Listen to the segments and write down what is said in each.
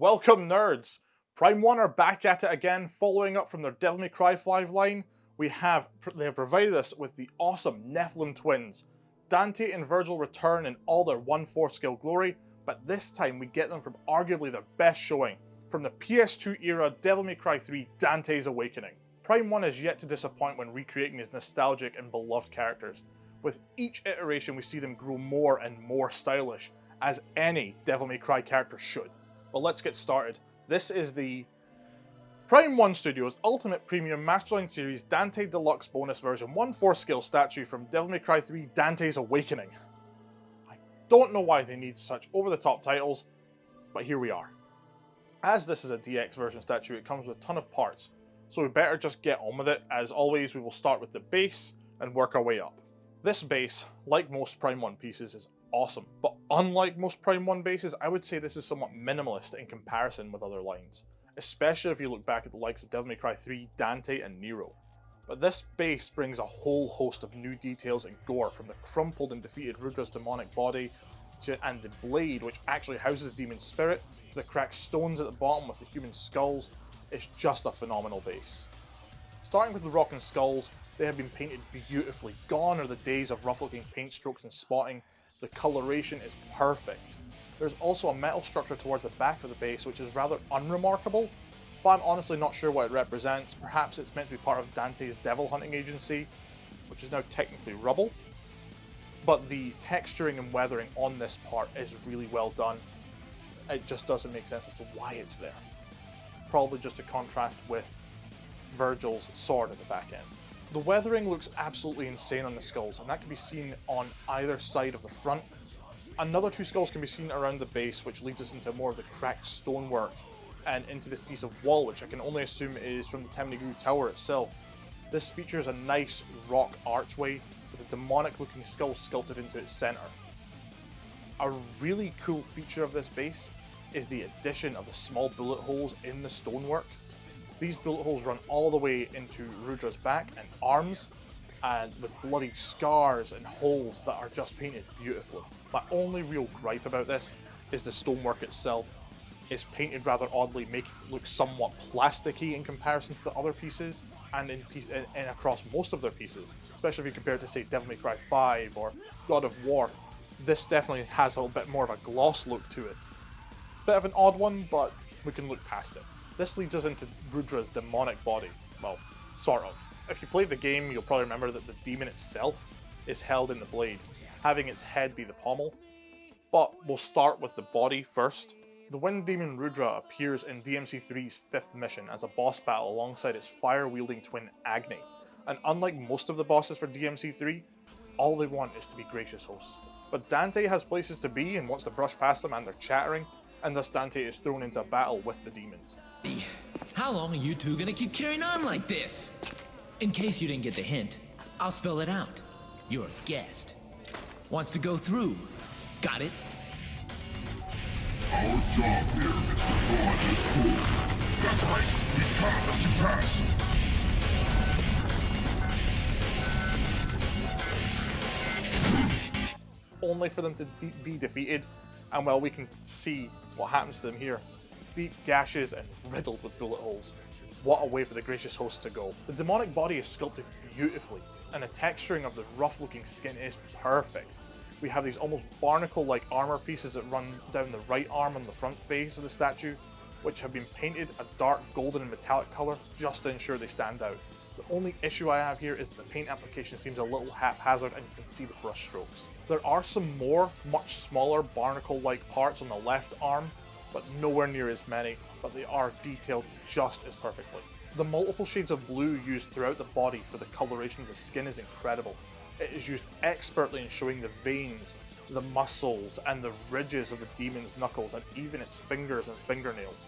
Welcome nerds! Prime 1 are back at it again, following up from their Devil May Cry 5 line. They have provided us with the awesome Nephilim twins. Dante and Vergil return in all their 1/4 scale glory, but this time we get them from arguably their best showing, from the PS2 era Devil May Cry 3 Dante's Awakening. Prime 1 is yet to disappoint when recreating his nostalgic and beloved characters. With each iteration we see them grow more and more stylish, as any Devil May Cry character should. But let's get started. This is the Prime 1 Studios Ultimate Premium Masterline Series Dante Deluxe Bonus Version 1/4 scale statue from Devil May Cry 3 Dante's Awakening. I don't know why they need such over-the-top titles, but here we are. As this is a DX version statue, it comes with a ton of parts, so we better just get on with it. As always, we will start with the base and work our way up. This base, like most Prime 1 pieces, is awesome, but unlike most Prime 1 bases, I would say this is somewhat minimalist in comparison with other lines, especially if you look back at the likes of Devil May Cry 3, Dante, and Nero. But this base brings a whole host of new details and gore, from the crumpled and defeated Rudra's demonic body, and the blade which actually houses the demon's spirit, to the cracked stones at the bottom with the human skulls. It's just a phenomenal base. Starting with the rock and skulls, they have been painted beautifully. Gone are the days of rough looking paint strokes and spotting. The coloration is perfect. There's also a metal structure towards the back of the base which is rather unremarkable, but I'm honestly not sure what it represents. Perhaps it's meant to be part of Dante's devil hunting agency, which is now technically rubble. But the texturing and weathering on this part is really well done. It just doesn't make sense as to why it's there. Probably just to contrast with Vergil's sword at the back end. The weathering looks absolutely insane on the skulls, and that can be seen on either side of the front. Another two skulls can be seen around the base, which leads us into more of the cracked stonework and into this piece of wall, which I can only assume is from the Temnigru Tower itself. This features a nice rock archway with a demonic looking skull sculpted into its centre. A really cool feature of this base is the addition of the small bullet holes in the stonework. These bullet holes run all the way into Rudra's back and arms, and with bloody scars and holes that are just painted beautifully. My only real gripe about this is the stonework itself. It's painted rather oddly, making it look somewhat plasticky in comparison to the other pieces, and across most of their pieces, especially if you compare it to, say, Devil May Cry 5 or God of War. This definitely has a little bit more of a gloss look to it. Bit of an odd one, but we can look past it. This leads us into Rudra's demonic body. Well, sort of. If you played the game, you'll probably remember that the demon itself is held in the blade, having its head be the pommel. But we'll start with the body first. The Wind Demon Rudra appears in DMC3's 5th mission as a boss battle alongside its fire-wielding twin Agni. And unlike most of the bosses for DMC3, all they want is to be gracious hosts. But Dante has places to be and wants to brush past them, and they're chattering, and thus Dante is thrown into a battle with the demons. How long are you two gonna keep carrying on like this? In case you didn't get the hint, I'll spell it out. You're a guest. Wants to go through. Got it? Our job here is to guard this pool. That's right, we can't let you pass. Only for them to be defeated, and well, we can see what happens to them here. Deep gashes and riddled with bullet holes. What a way for the gracious host to go. The demonic body is sculpted beautifully, and the texturing of the rough looking skin is perfect. We have these almost barnacle-like armor pieces that run down the right arm on the front face of the statue, which have been painted a dark golden and metallic colour just to ensure they stand out. The only issue I have here is that the paint application seems a little haphazard, and you can see the brush strokes. There are some more, much smaller barnacle-like parts on the left arm, but nowhere near as many, but they are detailed just as perfectly. The multiple shades of blue used throughout the body for the coloration of the skin is incredible. It is used expertly in showing the veins, the muscles, and the ridges of the demon's knuckles, and even its fingers and fingernails.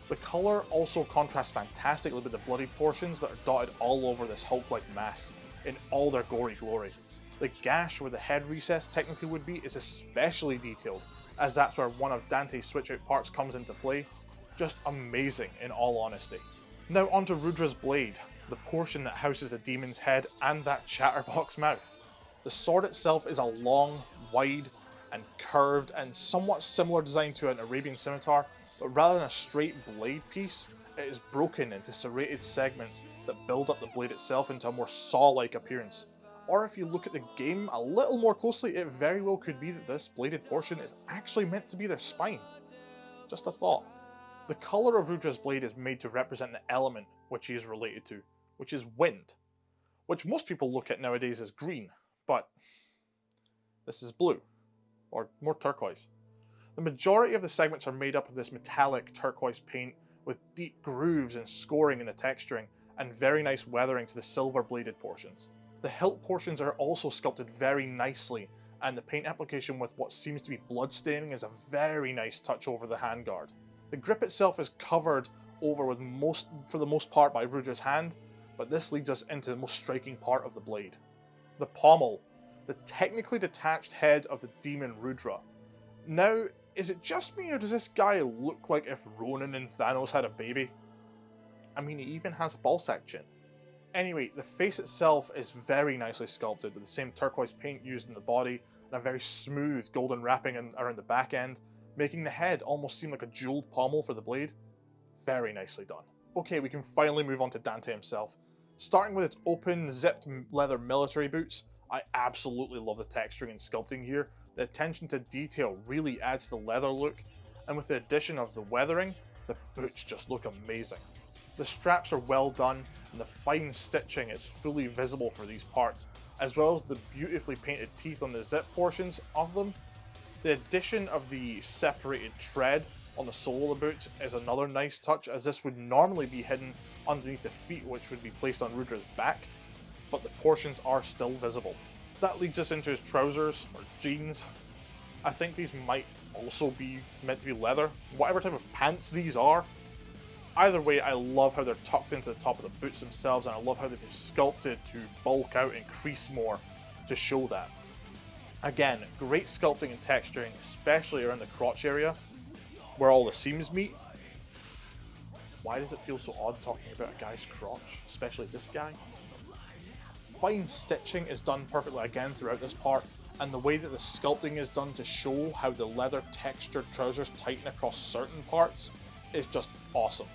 The colour also contrasts fantastically with the bloody portions that are dotted all over this Hulk-like mass in all their gory glory. The gash where the head recess technically would be is especially detailed, as that's where one of Dante's switch-out parts comes into play. Just amazing, in all honesty. Now onto Rudra's blade, the portion that houses a demon's head and that chatterbox mouth. The sword itself is a long, wide, and curved and somewhat similar design to an Arabian scimitar, but rather than a straight blade piece, it is broken into serrated segments that build up the blade itself into a more saw-like appearance. Or if you look at the game a little more closely, it very well could be that this bladed portion is actually meant to be their spine. Just a thought. The colour of Rudra's blade is made to represent the element which he is related to, which is wind, which most people look at nowadays as green, but this is blue, or more turquoise. The majority of the segments are made up of this metallic turquoise paint with deep grooves and scoring in the texturing, and very nice weathering to the silver bladed portions. The hilt portions are also sculpted very nicely, and the paint application with what seems to be blood staining is a very nice touch over the handguard. The grip itself is covered over with for the most part by Rudra's hand, but this leads us into the most striking part of the blade. The pommel, the technically detached head of the demon Rudra. Now, is it just me or does this guy look like if Ronan and Thanos had a baby? I mean, he even has a ballsack chin. Anyway, the face itself is very nicely sculpted with the same turquoise paint used in the body and a very smooth golden wrapping around the back end, making the head almost seem like a jeweled pommel for the blade. Very nicely done. Okay, we can finally move on to Dante himself. Starting with its open, zipped leather military boots, I absolutely love the texturing and sculpting here. The attention to detail really adds to the leather look, and with the addition of the weathering, the boots just look amazing. The straps are well done, and the fine stitching is fully visible for these parts, as well as the beautifully painted teeth on the zip portions of them. The addition of the separated tread on the sole of the boots is another nice touch, as this would normally be hidden underneath the feet, which would be placed on Rudra's back, but the portions are still visible. That leads us into his trousers, or jeans. I think these might also be meant to be leather, whatever type of pants these are. Either way, I love how they're tucked into the top of the boots themselves, and I love how they've been sculpted to bulk out and crease more to show that. Again, great sculpting and texturing, especially around the crotch area, where all the seams meet. Why does it feel so odd talking about a guy's crotch, especially this guy? Fine stitching is done perfectly again throughout this part, and the way that the sculpting is done to show how the leather textured trousers tighten across certain parts is just awesome.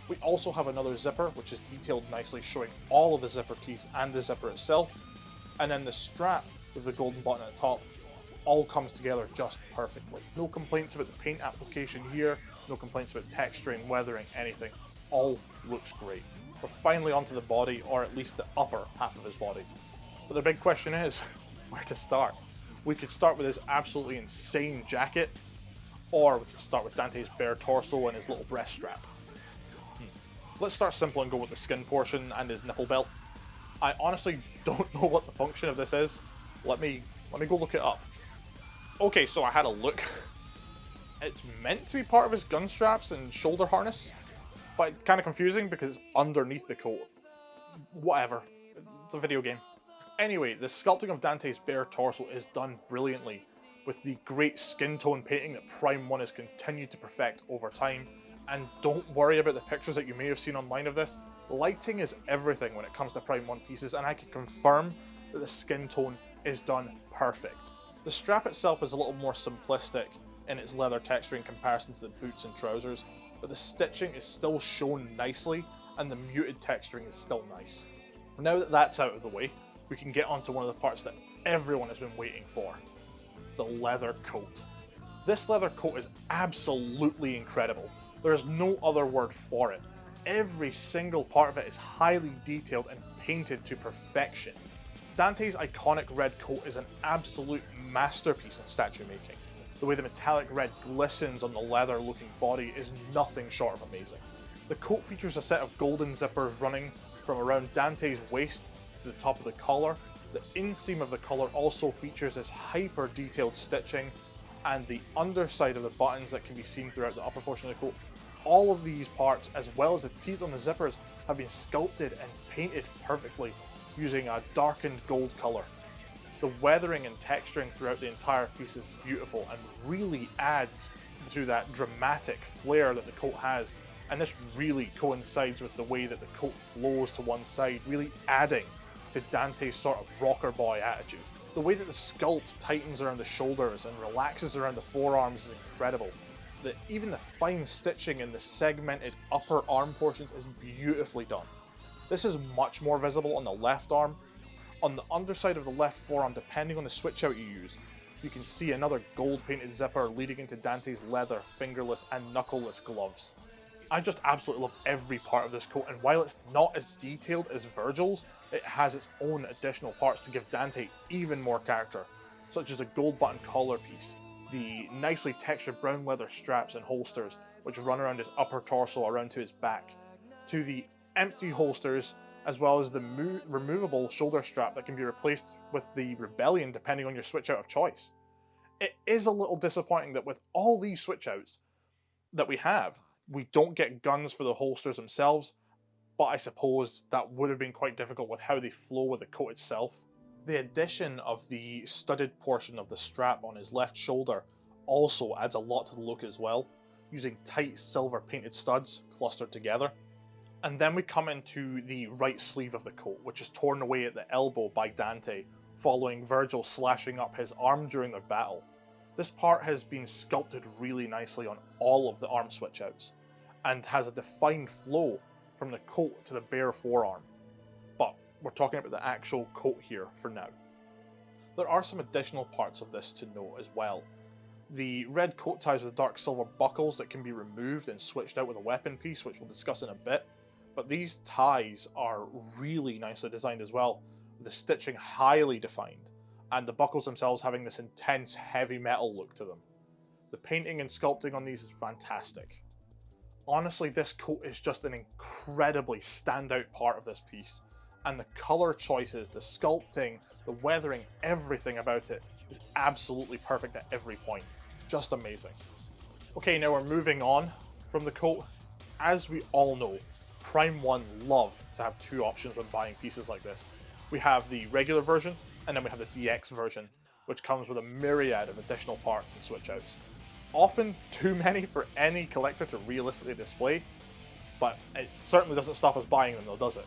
We also have another zipper, which is detailed nicely, showing all of the zipper teeth and the zipper itself, and then the strap with the golden button at the top all comes together just perfectly. No complaints about the paint application here, no complaints about texturing, weathering, anything. All looks great. We're finally onto the body, or at least the upper half of his body. But the big question is, where to start? We could start with his absolutely insane jacket, or we could start with Dante's bare torso and his little breast strap. Let's start simple and go with the skin portion and his nipple belt. I honestly don't know what the function of this is. Let me go look it up. Okay, so I had a look. It's meant to be part of his gun straps and shoulder harness, but it's kind of confusing because it's underneath the coat. Whatever. It's a video game. Anyway, the sculpting of Dante's bare torso is done brilliantly, with the great skin tone painting that Prime 1 has continued to perfect over time. And don't worry about the pictures that you may have seen online of this. Lighting is everything when it comes to Prime 1 pieces, and I can confirm that the skin tone is done perfect. The strap itself is a little more simplistic in its leather texture in comparison to the boots and trousers, but the stitching is still shown nicely, and the muted texturing is still nice. Now that that's out of the way, we can get onto one of the parts that everyone has been waiting for. The leather coat. This leather coat is absolutely incredible. There is no other word for it. Every single part of it is highly detailed and painted to perfection. Dante's iconic red coat is an absolute masterpiece in statue making. The way the metallic red glistens on the leather looking body is nothing short of amazing. The coat features a set of golden zippers running from around Dante's waist to the top of the collar. The inseam of the collar also features this hyper detailed stitching, and the underside of the buttons that can be seen throughout the upper portion of the coat. All of these parts, as well as the teeth on the zippers, have been sculpted and painted perfectly using a darkened gold color. The weathering and texturing throughout the entire piece is beautiful and really adds to that dramatic flair that the coat has, and this really coincides with the way that the coat flows to one side, really adding to Dante's sort of rocker boy attitude. The way that the sculpt tightens around the shoulders and relaxes around the forearms is incredible. Even the fine stitching in the segmented upper arm portions is beautifully done. This is much more visible on the left arm. On the underside of the left forearm, depending on the switch out you use, you can see another gold painted zipper leading into Dante's leather, fingerless and knuckleless gloves. I just absolutely love every part of this coat, and while it's not as detailed as Vergil's, it has its own additional parts to give Dante even more character, such as the gold button collar piece, the nicely textured brown leather straps and holsters which run around his upper torso around to his back, to the empty holsters, as well as the removable shoulder strap that can be replaced with the Rebellion depending on your switch out of choice. It is a little disappointing that with all these switch outs that we have, we don't get guns for the holsters themselves, but I suppose that would have been quite difficult with how they flow with the coat itself. The addition of the studded portion of the strap on his left shoulder also adds a lot to the look as well, using tight silver painted studs clustered together. And then we come into the right sleeve of the coat, which is torn away at the elbow by Dante, following Vergil slashing up his arm during their battle. This part has been sculpted really nicely on all of the arm switch outs, and has a defined flow from the coat to the bare forearm. But we're talking about the actual coat here for now. There are some additional parts of this to note as well. The red coat ties with dark silver buckles that can be removed and switched out with a weapon piece, which we'll discuss in a bit. But these ties are really nicely designed as well, with the stitching highly defined, and the buckles themselves having this intense heavy metal look to them. The painting and sculpting on these is fantastic. Honestly, this coat is just an incredibly standout part of this piece, and the colour choices, the sculpting, the weathering, everything about it is absolutely perfect at every point. Just amazing. Okay, now we're moving on from the coat. As we all know, Prime 1 love to have two options when buying pieces like this. We have the regular version, and then we have the DX version, which comes with a myriad of additional parts and switch outs. Often too many for any collector to realistically display, but it certainly doesn't stop us buying them though, does it?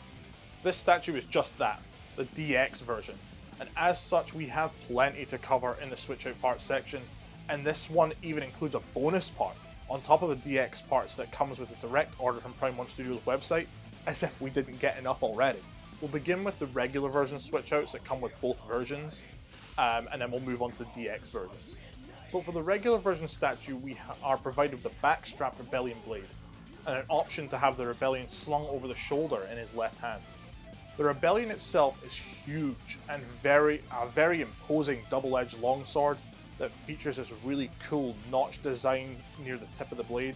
This statue is just that, the DX version, and as such we have plenty to cover in the switch out parts section, and this one even includes a bonus part on top of the DX parts that comes with a direct order from Prime 1 Studios website, as if we didn't get enough already. We'll begin with the regular version switch outs that come with both versions, and then we'll move on to the DX versions. So for the regular version statue, we are provided with the backstrap Rebellion blade, and an option to have the Rebellion slung over the shoulder in his left hand. The Rebellion itself is huge and a very imposing double-edged longsword that features this really cool notch design near the tip of the blade.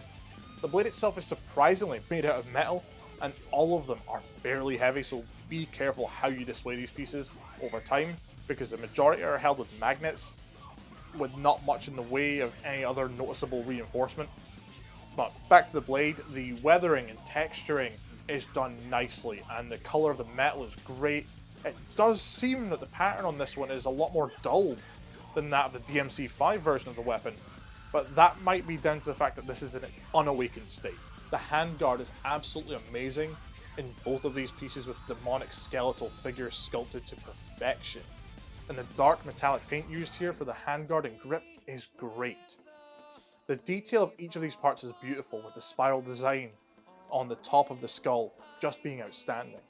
The blade itself is surprisingly made out of metal, and all of them are fairly heavy, so be careful how you display these pieces over time, because the majority are held with magnets, with not much in the way of any other noticeable reinforcement. But back to the blade, the weathering and texturing is done nicely, and the colour of the metal is great. It does seem that the pattern on this one is a lot more dulled than that of the DMC5 version of the weapon, but that might be down to the fact that this is in its unawakened state. The handguard is absolutely amazing in both of these pieces, with demonic skeletal figures sculpted to perfection. And the dark metallic paint used here for the handguard and grip is great. The detail of each of these parts is beautiful, with the spiral design on the top of the skull just being outstanding.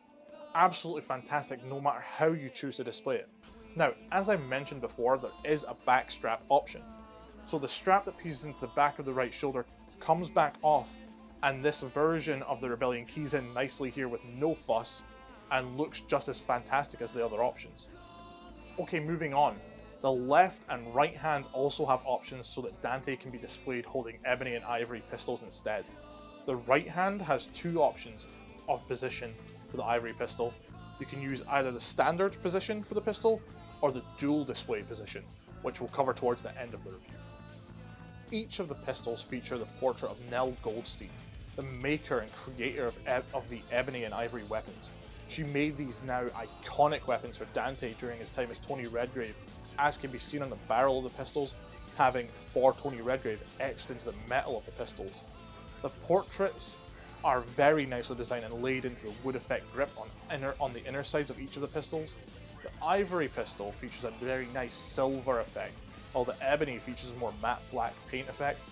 Absolutely fantastic no matter how you choose to display it. Now, as I mentioned before, there is a back strap option. So the strap that pieces into the back of the right shoulder comes back off, and this version of the Rebellion keys in nicely here with no fuss, and looks just as fantastic as the other options. Okay, moving on. The left and right hand also have options so that Dante can be displayed holding ebony and ivory pistols instead. The right hand has two options of position for the ivory pistol. You can use either the standard position for the pistol or the dual display position, which we'll cover towards the end of the review. Each of the pistols feature the portrait of Nell Goldstein, the maker and creator of the ebony and ivory weapons. She made these now iconic weapons for Dante during his time as Tony Redgrave, as can be seen on the barrel of the pistols, having "For Tony Redgrave" etched into the metal of the pistols. The portraits are very nicely designed and laid into the wood effect grip on the inner sides of each of the pistols. The ivory pistol features a very nice silver effect, while the ebony features a more matte black paint effect.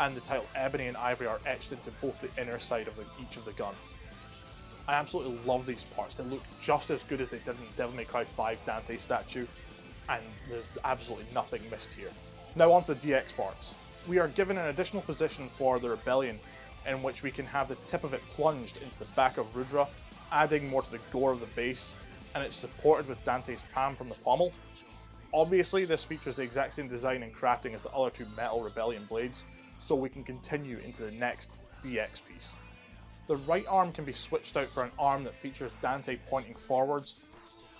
and the title Ebony and Ivory are etched into both the inner side of each of the guns. I absolutely love these parts. They look just as good as they did in Devil May Cry 5 Dante statue, and there's absolutely nothing missed here. Now onto the DX parts. We are given an additional position for the Rebellion, in which we can have the tip of it plunged into the back of Rudra, adding more to the gore of the base, and it's supported with Dante's palm from the pommel. Obviously, this features the exact same design and crafting as the other two metal Rebellion blades, so we can continue into the next DX piece. The right arm can be switched out for an arm that features Dante pointing forwards.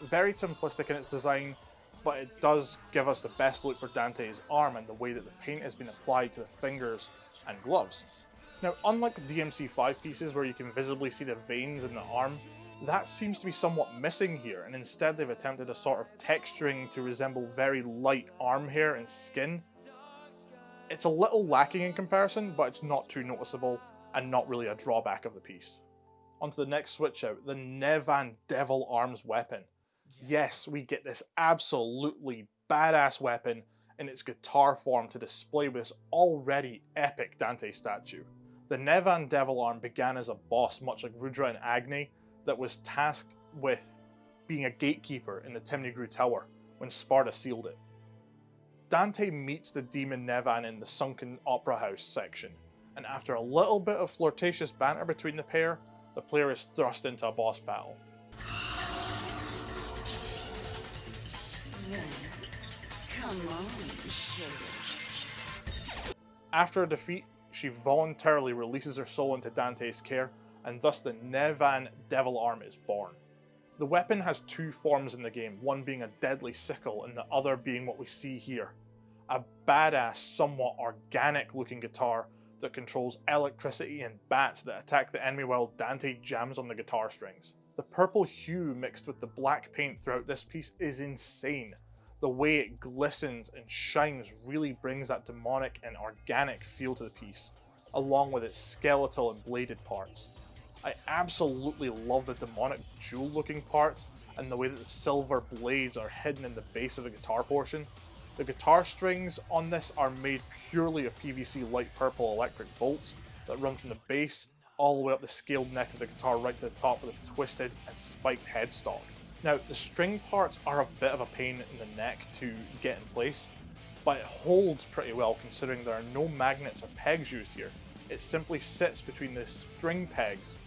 Very simplistic in its design, but it does give us the best look for Dante's arm and the way that the paint has been applied to the fingers and gloves. Now, unlike the DMC5 pieces where you can visibly see the veins in the arm, that seems to be somewhat missing here, and instead they've attempted a sort of texturing to resemble very light arm hair and skin. It's a little lacking in comparison, but it's not too noticeable and not really a drawback of the piece. Onto the next switch out, the Nevan Devil Arms weapon. Yes, we get this absolutely badass weapon in its guitar form to display with this already epic Dante statue. The Nevan Devil Arm began as a boss much like Rudra and Agni that was tasked with being a gatekeeper in the Timnigru Tower when Sparta sealed it. Dante meets the demon Nevan in the sunken opera house section, and after a little bit of flirtatious banter between the pair, the player is thrust into a boss battle. Come on, sugar. After a defeat, she voluntarily releases her soul into Dante's care, and thus the Nevan Devil Arm is born. The weapon has two forms in the game, one being a deadly sickle and the other being what we see here. A badass, somewhat organic looking guitar that controls electricity and bats that attack the enemy while Dante jams on the guitar strings. The purple hue mixed with the black paint throughout this piece is insane. The way it glistens and shines really brings that demonic and organic feel to the piece, along with its skeletal and bladed parts. I absolutely love the demonic jewel looking parts and the way that the silver blades are hidden in the base of the guitar portion. The guitar strings on this are made purely of PVC light purple electric bolts that run from the base all the way up the scaled neck of the guitar right to the top with a twisted and spiked headstock. Now, the string parts are a bit of a pain in the neck to get in place, but it holds pretty well considering there are no magnets or pegs used here. It simply sits between the string pegs,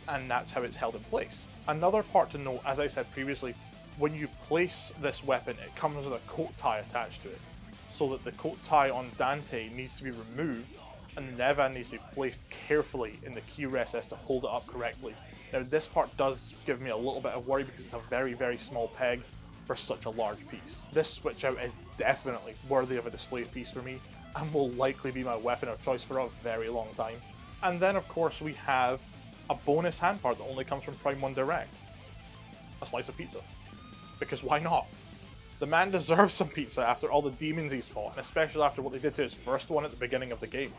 and that's how it's held in place. Another part to note, as I said previously, when you place this weapon, it comes with a coat tie attached to it, so that the coat tie on Dante needs to be removed, and the Nevan needs to be placed carefully in the key recess to hold it up correctly. Now, this part does give me a little bit of worry because it's a very, very small peg for such a large piece. This switch out is definitely worthy of a display piece for me, and will likely be my weapon of choice for a very long time. And then, of course, we have a bonus hand part that only comes from Prime 1 Direct. A slice of pizza. Because why not? The man deserves some pizza after all the demons he's fought, and especially after what they did to his first one at the beginning of the game.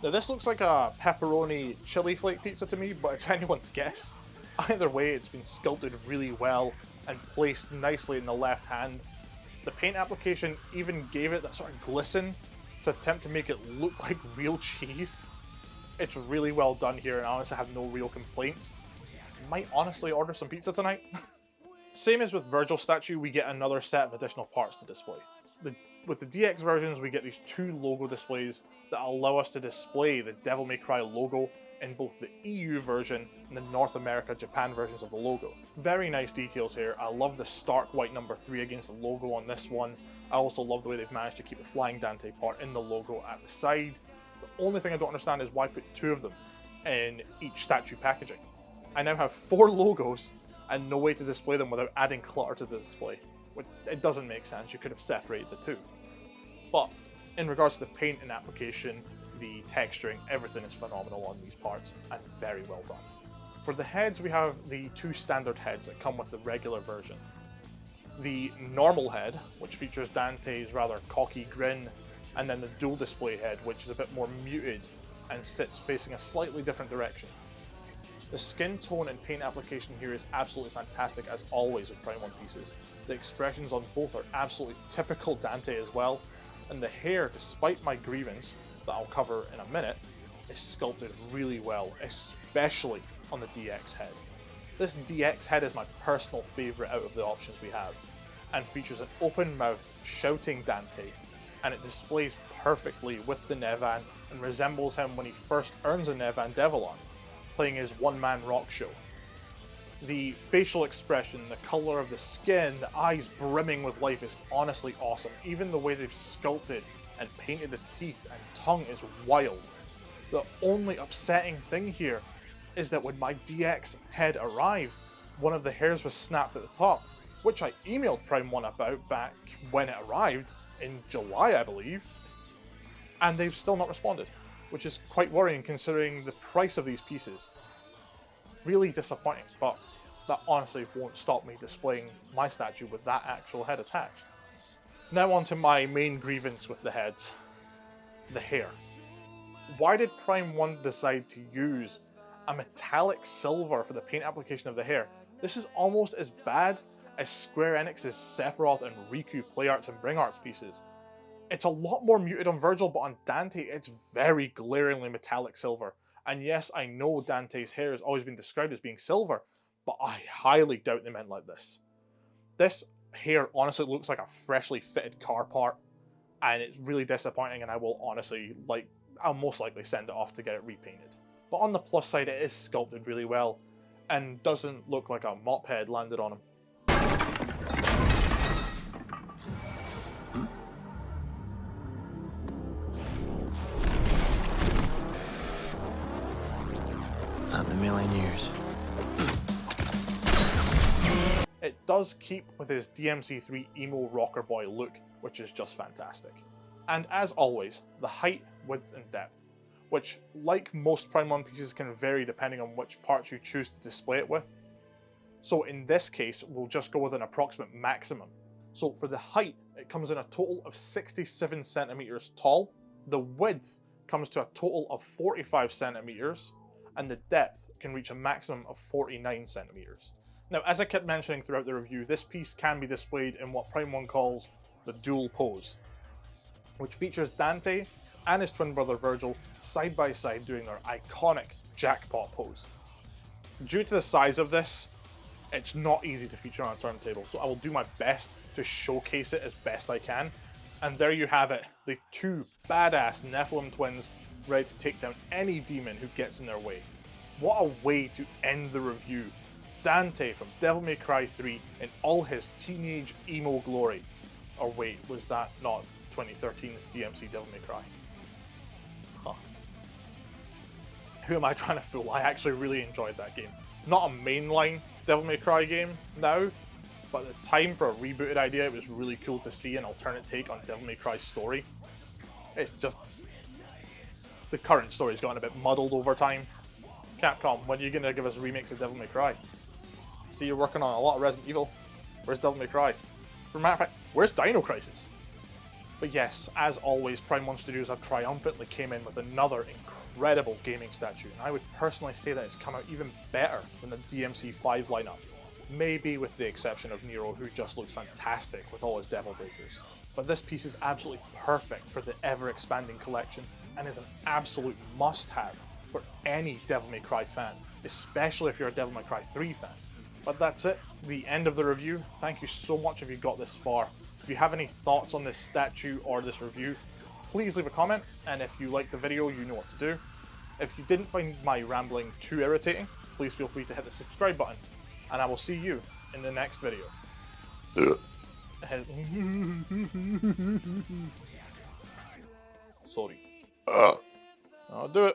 Now this looks like a pepperoni chili flake pizza to me, but it's anyone's guess. Either way, it's been sculpted really well and placed nicely in the left hand. The paint application even gave it that sort of glisten to attempt to make it look like real cheese. It's really well done here, and I honestly have no real complaints. Might honestly order some pizza tonight. Same as with Vergil statue, we get another set of additional parts to display. With the DX versions, we get these two logo displays that allow us to display the Devil May Cry logo in both the EU version and the North America, Japan versions of the logo. Very nice details here. I love the stark white number 3 against the logo on this one. I also love the way they've managed to keep the Flying Dante part in the logo at the side. The only thing I don't understand is why put two of them in each statue packaging. I now have 4 logos and no way to display them without adding clutter to the display. It doesn't make sense, you could have separated the two. But in regards to the paint and application, the texturing, everything is phenomenal on these parts and very well done. For the heads, we have the 2 standard heads that come with the regular version. The normal head, which features Dante's rather cocky grin, and then the dual display head, which is a bit more muted and sits facing a slightly different direction. The skin tone and paint application here is absolutely fantastic as always with Prime 1 pieces. The expressions on both are absolutely typical Dante as well, and the hair, despite my grievance that I'll cover in a minute, is sculpted really well, especially on the DX head. This DX head is my personal favourite out of the options we have, and features an open-mouthed, shouting Dante, and it displays perfectly with the Nevan and resembles him when he first earns a Nevan Devilon, playing his one-man rock show. The facial expression, the colour of the skin, the eyes brimming with life is honestly awesome. Even the way they've sculpted and painted the teeth and tongue is wild. The only upsetting thing here is that when my DX head arrived, one of the hairs was snapped at the top, which I emailed Prime 1 about back when it arrived, in July I believe, and they've still not responded, which is quite worrying considering the price of these pieces. Really disappointing, but that honestly won't stop me displaying my statue with that actual head attached. Now on to my main grievance with the heads, the hair. Why did Prime 1 decide to use a metallic silver for the paint application of the hair? This is almost as bad as Square Enix's Sephiroth and Riku Play Arts and Bring Arts pieces. It's a lot more muted on Vergil, but on Dante it's very glaringly metallic silver. And yes, I know Dante's hair has always been described as being silver, but I highly doubt they meant like this. This hair honestly looks like a freshly fitted car part, and it's really disappointing, and I'll most likely send it off to get it repainted. But on the plus side, it is sculpted really well, and doesn't look like a mop head landed on him. Not in a million years. It does keep with his DMC3 emo rocker boy look, which is just fantastic. And as always, the height, width and depth, which like most Prime 1 pieces can vary depending on which parts you choose to display it with. So in this case, we'll just go with an approximate maximum. So for the height, it comes in a total of 67 centimeters tall. The width comes to a total of 45 centimeters, and the depth can reach a maximum of 49 centimeters. Now, as I kept mentioning throughout the review, this piece can be displayed in what Prime 1 calls the dual pose, which features Dante and his twin brother Vergil side by side doing their iconic jackpot pose. Due to the size of this, it's not easy to feature on a turntable, so I will do my best to showcase it as best I can. And there you have it, the two badass Nephilim twins ready to take down any demon who gets in their way. What a way to end the review. Dante from Devil May Cry 3 in all his teenage emo glory. Or wait, was that not 2013's DMC Devil May Cry? Huh. Who am I trying to fool? I actually really enjoyed that game. Not a mainline Devil May Cry game now, but at the time for a rebooted idea, it was really cool to see an alternate take on Devil May Cry's story. It's just, the current story's gotten a bit muddled over time. Capcom, when are you going to give us remakes of Devil May Cry? See, you're working on a lot of Resident Evil. Where's Devil May Cry? For a matter of fact, where's Dino Crisis? But yes, as always, Prime 1 Studios have triumphantly came in with another incredible gaming statue, and I would personally say that it's come out even better than the DMC5 lineup. Maybe with the exception of Nero, who just looks fantastic with all his Devil Breakers. But this piece is absolutely perfect for the ever-expanding collection, and is an absolute must-have for any Devil May Cry fan, especially if you're a Devil May Cry 3 fan. But that's it, the end of the review. Thank you so much if you got this far. If you have any thoughts on this statue or this review, please leave a comment, and if you liked the video, you know what to do. If you didn't find my rambling too irritating, please feel free to hit the subscribe button, and I will see you in the next video. Sorry. I'll do it.